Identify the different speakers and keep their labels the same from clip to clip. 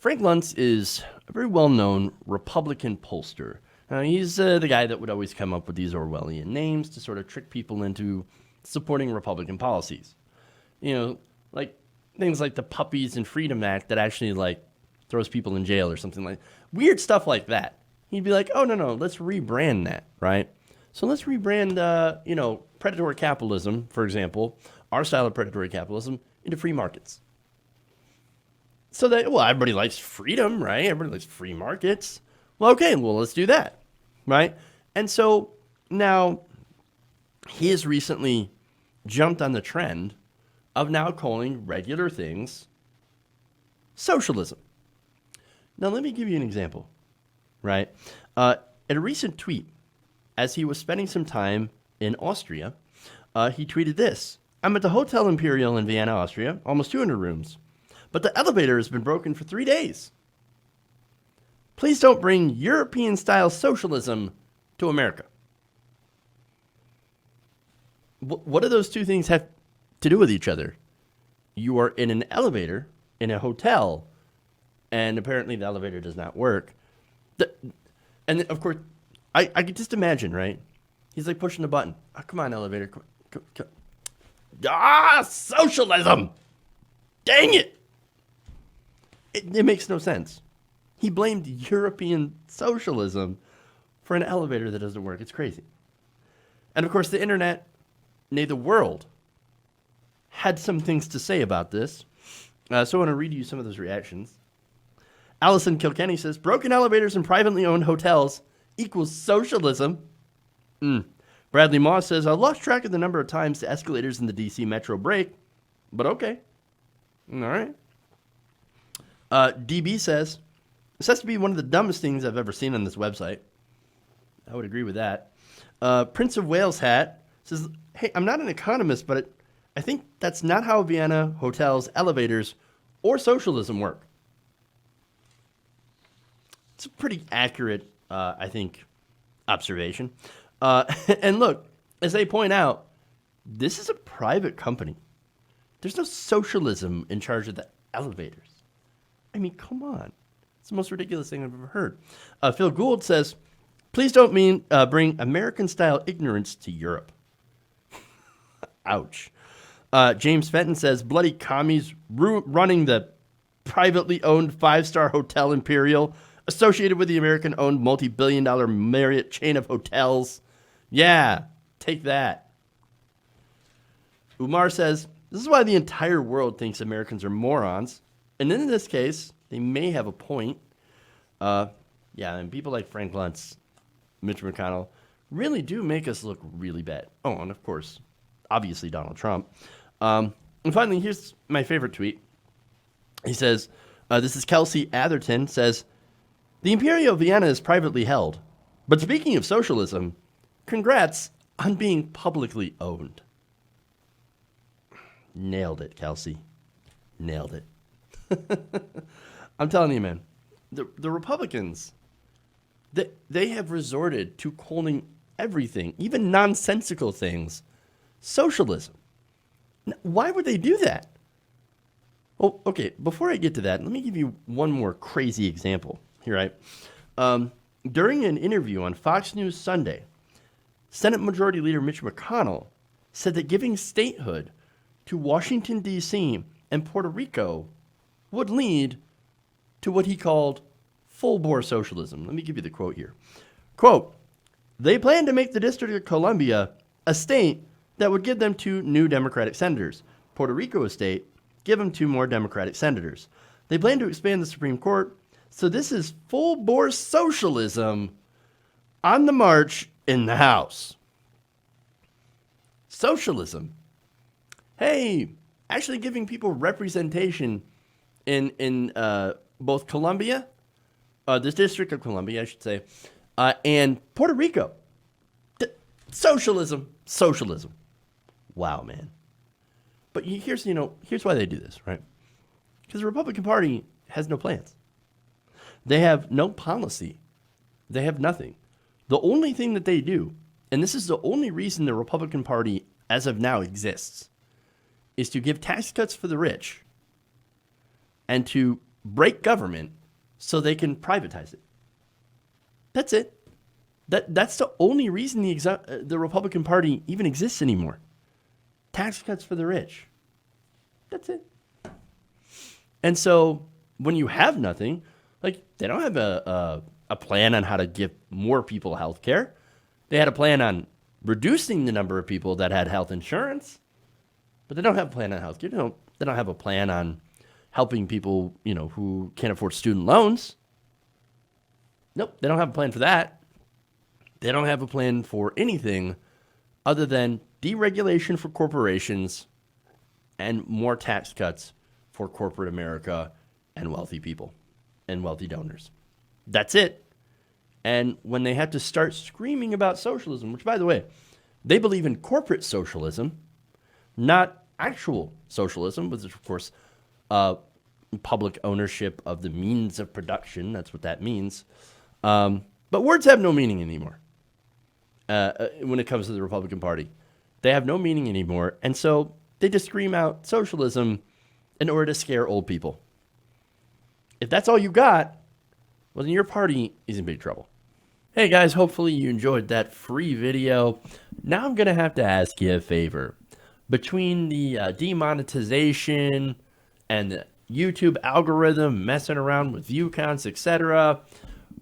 Speaker 1: Frank Luntz is a very well-known Republican pollster. Now, he's the guy that would always come up with these Orwellian names to sort of trick people into supporting Republican policies. You know, like things like the Puppies and Freedom Act that actually like throws people in jail or something like weird stuff like that. He'd be like, oh, no, let's rebrand that, right? So let's rebrand, predatory capitalism, for example, our style of predatory capitalism, into free markets. So that, everybody likes freedom, right? Everybody likes free markets. Well, okay, let's do that, right? And so now he has recently jumped on the trend of now calling regular things socialism. Now, let me give you an example, right? In a recent tweet, as he was spending some time in Austria, he tweeted this. I'm at the Hotel Imperial in Vienna, Austria, almost 200 rooms, but the elevator has been broken for 3 days. Please don't bring European-style socialism to America. What do those two things have to do with each other? You are in an elevator in a hotel, and apparently the elevator does not work. And of course, I could just imagine, right? He's like pushing the button. Oh, come on, elevator. Come. Socialism! Dang it! It makes no sense. He blamed European socialism for an elevator that doesn't work. It's crazy. And of course, the internet, nay, the world, had some things to say about this. So I want to read you some of those reactions. Allison Kilkenny says, broken elevators in privately owned hotels equals socialism. Bradley Moss says, I lost track of the number of times the escalators in the D.C. Metro break, but okay. All right. DB says, this has to be one of the dumbest things I've ever seen on this website. I would agree with that. Prince of Wales Hat says, hey, I'm not an economist, but I think that's not how Vienna hotels, elevators, or socialism work. It's a pretty accurate, I think, observation. And look, as they point out, this is a private company. There's no socialism in charge of the elevators. I mean, come on. It's the most ridiculous thing I've ever heard. Phil Gould says, please don't bring American-style ignorance to Europe. Ouch. James Fenton says, bloody commies running the privately owned 5-star Hotel Imperial associated with the American-owned multi-billion-dollar Marriott chain of hotels. Yeah, take that. Umar says, this is why the entire world thinks Americans are morons. And in this case, they may have a point. And people like Frank Luntz, Mitch McConnell, really do make us look really bad. Oh, and of course, obviously Donald Trump. And finally, here's my favorite tweet. He says, this is Kelsey Atherton, says, the Imperial Vienna is privately held. But speaking of socialism, congrats on being publicly owned. Nailed it, Kelsey. Nailed it. I'm telling you, man, the Republicans, they have resorted to calling everything, even nonsensical things, socialism. Now, why would they do that? Well, okay, before I get to that, let me give you one more crazy example. Here, right? During an interview on Fox News Sunday, Senate Majority Leader Mitch McConnell said that giving statehood to Washington, D.C. and Puerto Rico would lead to what he called full-bore socialism. Let me give you the quote here. Quote, they plan to make the District of Columbia a state that would give them 2 new Democratic senators. Puerto Rico a state, give them 2 more Democratic senators. They plan to expand the Supreme Court. So this is full-bore socialism on the march in the House. Socialism. Hey, actually giving people representation in both Columbia, the District of Columbia, I should say, and Puerto Rico. Socialism. Wow, man. But here's why they do this, right? Because the Republican Party has no plans. They have no policy. They have nothing. The only thing that they do, and this is the only reason the Republican Party, as of now, exists, is to give tax cuts for the rich and to break government so they can privatize it. That's it. That's the only reason the Republican Party even exists anymore. Tax cuts for the rich. That's it. And so when you have nothing, like they don't have a plan on how to give more people health care. They had a plan on reducing the number of people that had health insurance, but they don't have a plan on health care. They don't have a plan on helping people, who can't afford student loans. Nope, they don't have a plan for that. They don't have a plan for anything other than deregulation for corporations and more tax cuts for corporate America and wealthy people and wealthy donors. That's it. And when they have to start screaming about socialism, which, by the way, they believe in corporate socialism, not actual socialism, which is, of course, public ownership of the means of production. That's what that means. But words have no meaning anymore when it comes to the Republican Party. They have no meaning anymore. And so they just scream out socialism in order to scare old people. If that's all you got, well, then your party is in big trouble. Hey guys, hopefully you enjoyed that free video. Now I'm going to have to ask you a favor. Between the demonetization and the YouTube algorithm messing around with view counts, etc.,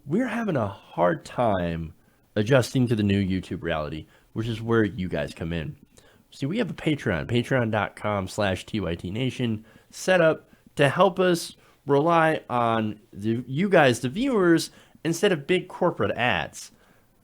Speaker 1: we're having a hard time adjusting to the new YouTube reality, which is where you guys come in. See, we have a Patreon, patreon.com/TYTNation, set up to help us rely on you guys, the viewers, instead of big corporate ads.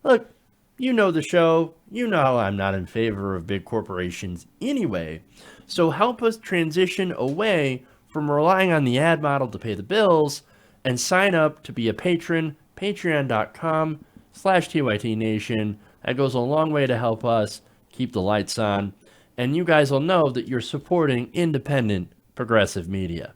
Speaker 1: Look, you know the show. You know I'm not in favor of big corporations anyway. So help us transition away from relying on the ad model to pay the bills and sign up to be a patron, patreon.com/TYTNation. That goes a long way to help us keep the lights on. And you guys will know that you're supporting independent progressive media.